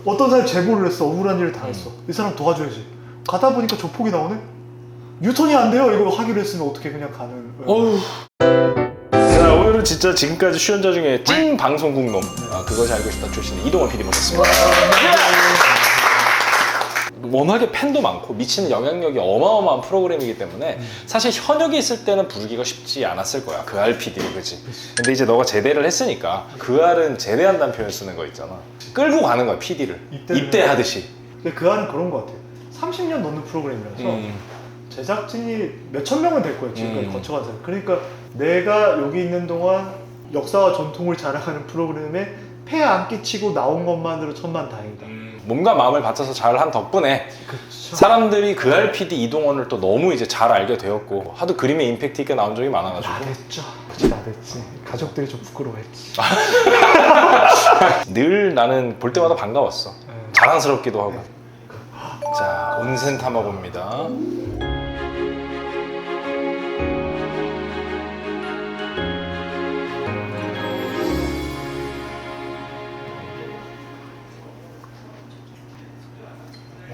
어떤 사람이 제보를 했어. 억울한 일을 당했어. 이 사람 도와줘야지. 가다 보니까 조폭이 나오네? 유턴이 안 돼요. 이거 하기로 했으면 어떻게 그냥 가는. 어우. 자, 오늘은 진짜 지금까지 출연자 중에 찐 방송국 놈. 그것이 알고 싶다 출신의 이동원 PD 모셨습니다. 워낙에 팬도 많고 미치는 영향력이 어마어마한 프로그램이기 때문에 사실 현역이 있을 때는 부르기가 쉽지 않았을 거야. 그 알 PD를, 그치? 근데 이제 너가 제대를 했으니까 그 알은 제대한다는 표현 쓰는 거 있잖아. 끌고 가는 거야, PD를. 입대하듯이. 근데 그 알은 그런 거 같아요. 30년 넘는 프로그램이라서 제작진이 몇천 명은 될 거예요. 지금까지 거쳐간 사람. 그러니까 내가 여기 있는 동안 역사와 전통을 자랑하는 프로그램에 폐 안 끼치고 나온 것만으로 천만다행이다. 몸과 마음을 바쳐서 잘한 덕분에 그쵸. 사람들이 그 알 PD 이동원을 또 너무 이제 잘 알게 되었고 하도 그림에 임팩트 있게 나온 적이 많아가지고 나댔죠. 그치, 나댔지. 가족들이 좀 부끄러워했지. 늘 나는 볼 때마다 반가웠어. 자랑스럽기도 하고. 네. 자, 온센 타먹입니다.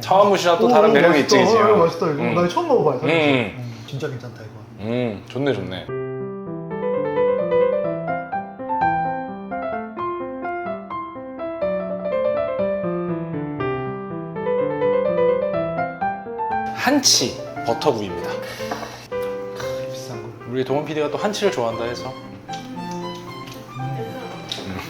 차원무시랑 또 다른 매력이 있지, 그치? 맛있다 이거. 나 처음 먹어봐요. 진짜 괜찮다 이거. 좋네, 좋네. 한치 버터구이입니다. 비싼 거. 우리 동원 PD가 또 한치를 좋아한다 해서.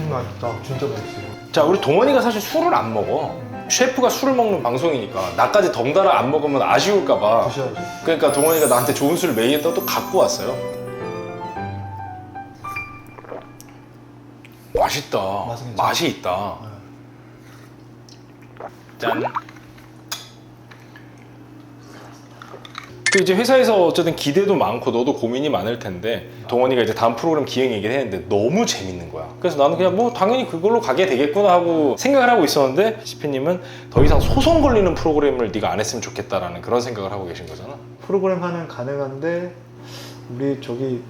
맛있다. 진짜 맛있어요. 자, 우리 동원이가 사실 술을 안 먹어. 셰프가 술을 먹는 방송이니까 나까지 덩달아 안 먹으면 아쉬울까봐. 드셔야죠. 그러니까 동원이가 나한테 좋은 술 메이했다고 또 갖고 왔어요. 맛있다. 맛이 있다. 짠. 그 이제 회사에서 어쨌든 기대도 많고 너도 고민이 많을 텐데 동원이가 이제 다음 프로그램 기획 얘기를 했는데 너무 재밌는 거야. 그래서 나는 그냥 뭐 당연히 그걸로 가게 되겠구나 하고 생각을 하고 있었는데 CP님은 더 이상 소송 걸리는 프로그램을 네가 안 했으면 좋겠다라는 그런 생각을 하고 계신 거잖아. 프로그램 하는 가능한데 우리 저기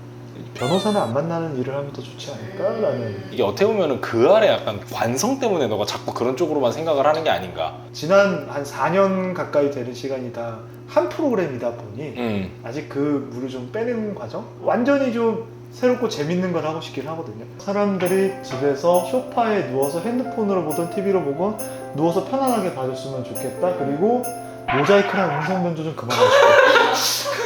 변호사는 안 만나는 일을 하면 더 좋지 않을까라는. 이게 어떻게 보면은 그 아래 약간 관성 때문에 너가 자꾸 그런 쪽으로만 생각을 하는 게 아닌가. 지난 한 4년 가까이 되는 시간이 다 한 프로그램이다 보니 아직 그 물을 좀 빼는 과정? 완전히 좀 새롭고 재밌는 걸 하고 싶긴 하거든요. 사람들이 집에서 소파에 누워서 핸드폰으로 보던 TV로 보건 누워서 편안하게 봐줬으면 좋겠다. 그리고 모자이크랑 음성 변조 좀 그만하고 싶고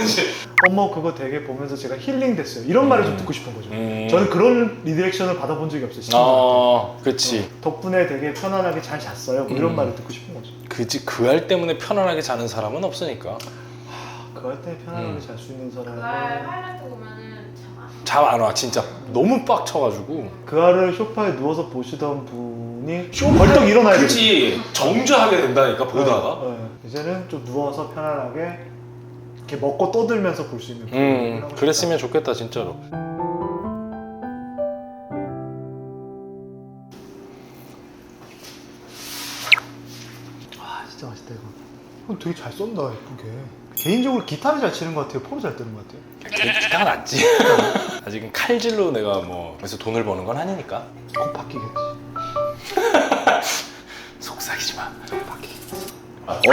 어머 그거 되게 보면서 제가 힐링 됐어요. 이런 말을 좀 듣고 싶은 거죠. 저는 그런 리디렉션을 받아본 적이 없어요. 그치. 덕분에 되게 편안하게 잘 잤어요. 뭐 이런 말을 듣고 싶은 거죠. 그치. 그 알 때문에 편안하게 자는 사람은 없으니까. 그할 때 편안하게 잘 수 있는 사람은 하이라이트 보면은 잠 안 와. 진짜 너무 빡쳐가지고. 그 알을 소파에 누워서 보시던 분이 벌떡 일어나야 돼요. 그치. 정주하게 된다니까 보다가. 이제는 좀 누워서 편안하게 이렇게 먹고 떠들면서 볼 수 있는 프로그램을 하고 그랬으면 좋겠다 진짜로. 아 진짜 맛있다 이거. 되게 잘 쏜다 예쁘게. 개인적으로 기타를 잘 치는 것 같아요. 포를 잘 뜨는 것 같아요. 기타가 낫지. 아직은 칼질로 내가 뭐 그래서 돈을 버는 건 아니니까. 꼭 바뀌겠지. 속삭이지 마.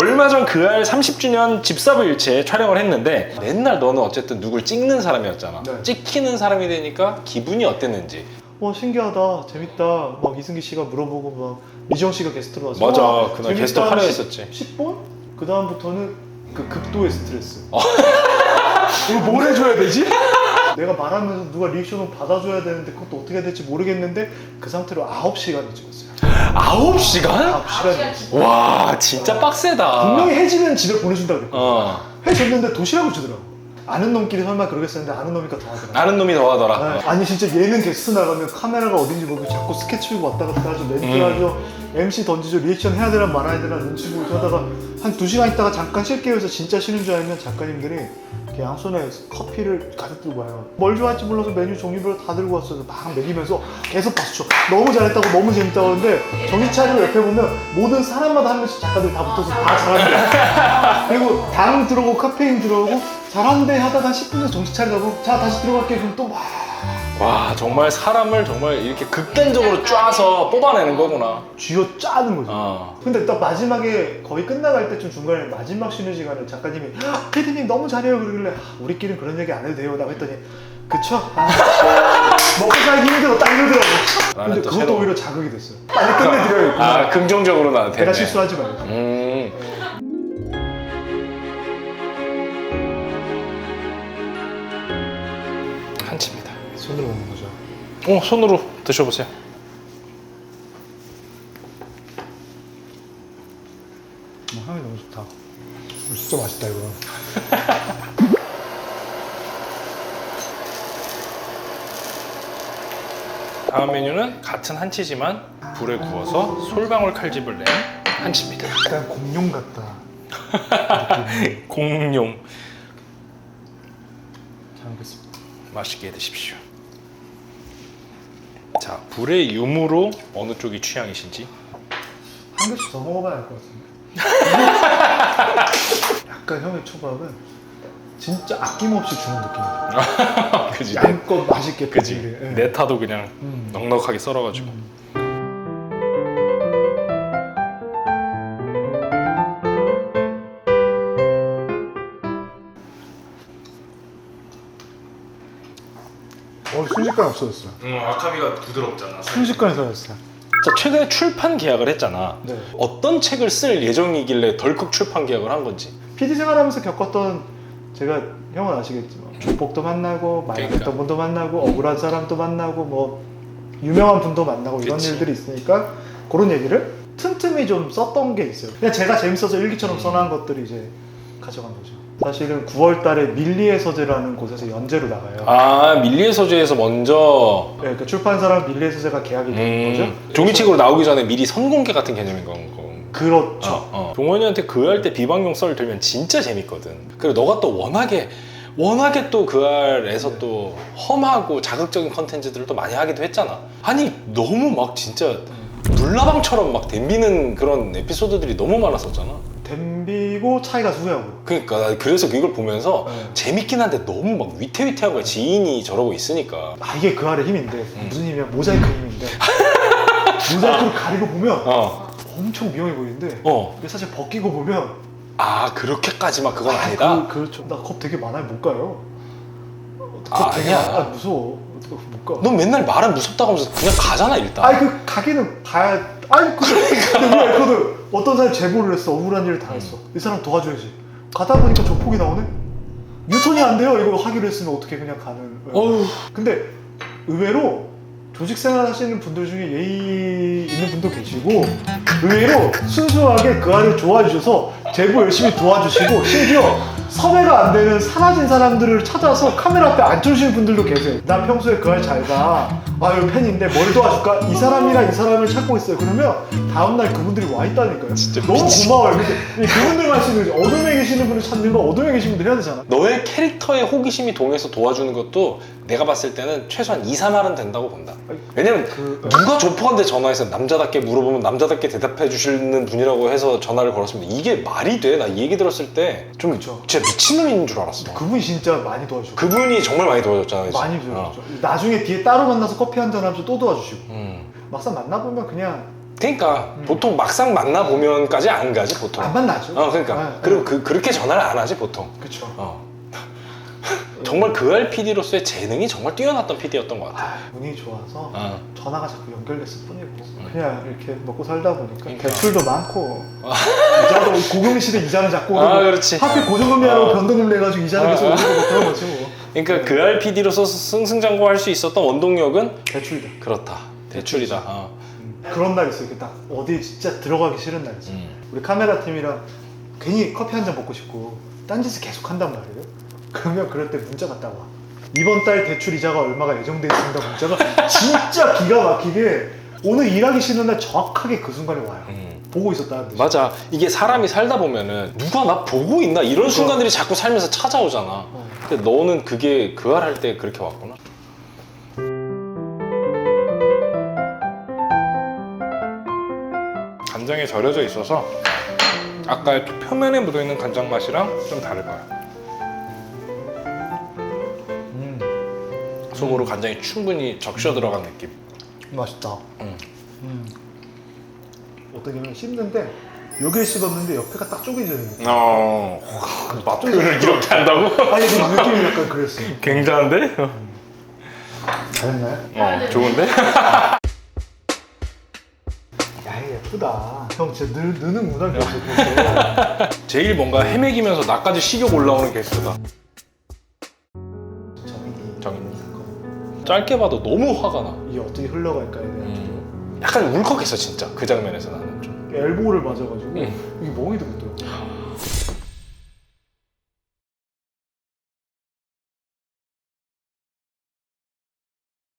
얼마 전 그 알 30주년 집사부 일체 촬영을 했는데 맨날 너는 어쨌든 누굴 찍는 사람이었잖아. 네. 찍히는 사람이 되니까 기분이 어땠는지. 신기하다 재밌다 막 이승기 씨가 물어보고 막 미정 씨가 게스트로 와서 맞아. 그날 게스트 화려했었지. 10번? 그 다음부터는 그 극도의 스트레스. 이거 뭘 해줘야 되지? 내가 말하면서 누가 리액션을 받아줘야 되는데 그것도 어떻게 해야 될지 모르겠는데 그 상태로 9시간을 찍었어요. 9시간? 9시간을. 와 진짜 빡세다. 분명히 해지는 집에 보내준다 그랬거든. 해 해줬는데 도시락을 주더라고. 아는 놈끼리 설마 그러겠었는데 아는 놈이니까 더 하더라. 아는 놈이 더 하더라. 네. 아니 진짜 얘는 게스트 나가면 카메라가 어딘지 모르고 자꾸 스케치 들고 왔다 갔다 하죠. 멘트 하죠. MC 던지죠. 리액션 해야 되나 말아야 되나 눈치 보고 하다가 한 2시간 있다가 잠깐 쉴게요 해서 진짜 쉬는 줄 알면 작가님들이 이렇게 양손에 커피를 가득 들고 와요. 뭘 좋아할지 몰라서 메뉴 종류별로 다 들고 왔어요. 막 먹이면서 계속 박수 쳐. 너무 잘했다고 너무 재밌다고 하는데 정신 차리고 옆에 보면 모든 사람마다 한 명씩 작가들이 다 붙어서 다 잘한대요. 그리고 당 들어오고 카페인 들어오고 잘하는데 하다가 한 10분 정도 정신 차리다고 자 다시 들어갈게 그럼 또 막 와 정말 사람을 정말 이렇게 극단적으로 쫙서 뽑아내는 거구나. 쥐어 짜는 거죠. 어. 근데 딱 마지막에 거의 끝나갈 때쯤 중간에 마지막 쉬는 시간에 작가님이 피디님 너무 잘해요 그러길래 우리끼리는 그런 얘기 안 해도 돼요 라고 했더니 그쵸? 먹고 살기 힘들어 딱 이러더라고. 나는 근데 또 그것도 새로운- 오히려 자극이 됐어요. 빨리 끝내드려요. 아 긍정적으로 나한테. 내가 실수하지 말고. 한치입니다. 손으로 먹는 거죠. 손으로 드셔보세요. 향이 너무 좋다. 진짜 맛있다 이거. 다음 메뉴는 같은 한치지만 불에 구워서 솔방울 칼집을 낸 한치입니다. 약간 공룡 같다. 공룡. 잘 먹겠습니다. 맛있게 드십시오. 자, 불의 유무로 어느 쪽이 취향이신지. 한 개씩 더 먹어봐야 할 것 같은데. 약간 형의 초밥은 진짜 아낌없이 주는 느낌이다. 그지. 양껏 맛있게 그지. 예. 네타도 그냥 음. 넉넉하게 썰어가지고. 순식간에 없어졌어요. 와카비가 부드럽잖아. 순식간에 사라졌어요. 자, 최근에 출판 계약을 했잖아. 네. 어떤 책을 쓸 예정이길래 덜컥 출판 계약을 한 건지. PD 생활하면서 겪었던 제가 형은 아시겠지만 조폭도 만나고 말했던 그러니까. 분도 만나고 억울한 사람도 만나고 뭐 유명한 분도 만나고 이런 그치. 일들이 있으니까 그런 얘기를 틈틈이 좀 썼던 게 있어요. 그냥 제가 재밌어서 일기처럼 써놓은 것들을 이제 가져간 거죠. 사실은 9월 달에 밀리의 서재라는 곳에서 연재로 나가요. 아, 밀리의 서재에서 먼저. 네, 그러니까 출판사랑 밀리의 서재가 계약이 된 거죠. 종이책으로 나오기 전에 미리 선공개 같은 개념인 거. 그렇죠. 동원이한테 그 할 때 비방용 썰 들면 진짜 재밌거든. 그리고 너가 또 워낙에 또 그 알에서 또 험하고 자극적인 컨텐츠들을 또 많이 하기도 했잖아. 아니 너무 막 진짜 물라방처럼 막 댐비는 그런 에피소드들이 너무 많았었잖아. 댐비고 차이가 후회하고. 그러니까 나 그래서 이걸 보면서 네. 재밌긴 한데 너무 막 위태위태한 거야. 지인이 저러고 있으니까. 아 이게 그 알의 힘인데 무슨 힘이야? 모자이크 힘인데 모자이크를 가리고 보면 엄청 미용해 보이는데 근데 사실 벗기고 보면 아 그렇게까지만 그건 아니다. 그렇죠. 나 겁 되게 많아요. 못 가요. 아, 되게 아니야. 많아. 무서워. 못 가. 넌 맨날 말은 무섭다고 하면서 그냥 가잖아 일단. 아니 그 가기는 가야. 아니 근데 왜 그거는 어떤 사람이 제보를 했어. 억울한 일을 당했어. 이 사람 도와줘야지. 가다 보니까 조폭이 나오네. 유턴이 안 돼요. 이거 하기로 했으면 어떻게 그냥 가는. 어휴. 근데 의외로 조직 생활 하시는 분들 중에 예의 있는 분도 계시고 의외로 순수하게 그 아이를 좋아해 주셔서 제보 열심히 도와주시고 심지어 섭외가 안 되는 사라진 사람들을 찾아서 카메라 앞에 앉혀주시는 분들도 계세요. 나 평소에 그 아이 잘 봐. 아유 팬인데 뭘 도와줄까? 이 사람이랑 이 사람을 찾고 있어요. 그러면 다음날 그분들이 와 있다니까요. 진짜 너무 미치- 고마워요. 근데 그분들만 쓰는 거지. 어둠에 계시는 분을 찾는 건 어둠에 계신 분들 해야 되잖아. 너의 캐릭터에 호기심이 동해서 도와주는 것도 내가 봤을 때는 최소한 2, 3할은 된다고 본다. 왜냐면 누가 조폭한테 전화해서 남자답게 물어보면 남자답게 대답해 주시는 분이라고 해서 전화를 걸었습니다. 이게 말이 돼? 나 이 얘기 들었을 때 좀 그쵸. 진짜 미친놈인 줄 알았어. 그분이 진짜 많이 도와주고 그분이 정말 많이 도와줬잖아. 그치? 많이 도와줬죠. 나중에 뒤에 따로 만나서 커피 한잔 하면서 또 도와주시고 막상 만나보면 그냥 그러니까 보통 막상 만나보면까지 안 가지 보통. 안 만나죠. 그러니까 네, 그리고 그렇게 전화를 안 하지 보통. 그쵸. 정말 그 알 PD로서의 재능이 정말 뛰어났던 PD였던 것 같아. 운이 좋아서 어. 전화가 자꾸 연결됐을 뿐이고 그냥 이렇게 먹고 살다 보니까 그러니까. 대출도 많고 이자도 고금리 시대 이자는 자꾸 오르고 그렇지. 하필 고정금리하고 변동금리 해가지고 이자는 계속 오르고 뭐 그런 거지 뭐. 그러니까 그 알 PD로서 승승장구할 수 있었던 원동력은 대출이다. 그렇다. 대출이다. 그런 날 있어. 이렇게 딱 어디 진짜 들어가기 싫은 날 있어. 우리 카메라 팀이랑 괜히 커피 한 잔 먹고 싶고 딴짓을 계속 한단 말이에요. 그러면 그럴 때 문자가 딱 와. 이번 달 대출 이자가 얼마가 예정돼 있습니다. 문자가 진짜 기가 막히게 오늘 일하기 싫은 날 정확하게 그 순간에 와요. 보고 있었다는 듯이. 맞아. 이게 사람이 살다 보면은 누가 나 보고 있나 이런 그러니까. 순간들이 자꾸 살면서 찾아오잖아. 근데 너는 그게 그 알 할 때 그렇게 왔구나. 간장에 절여져 있어서 아까 표면에 묻어있는 간장 맛이랑 좀 다를 거야. 속으로 간장이 충분히 적셔 들어간 느낌. 맛있다. 음. 어떤 경우는 씹는데 여기를 씹었는데 옆에가 딱 쪼개지는 느낌. 맛 표현을 이렇게 한다고? 아니 그 느낌이 약간 그랬어요. 굉장한데? 잘했나요? 좋은데? 야 예쁘다. 형 진짜 느는구나 계속. 제일 뭔가 헤매기면서 나까지 식욕 올라오는 개수다. 정인이. 짧게 봐도 너무 화가 나. 이게 어떻게 흘러갈까에 대한 두려움. 약간 울컥했어 진짜 그 장면에서 나는 좀. 엘보를 맞아가지고 응. 이게 멍이 들었더라고.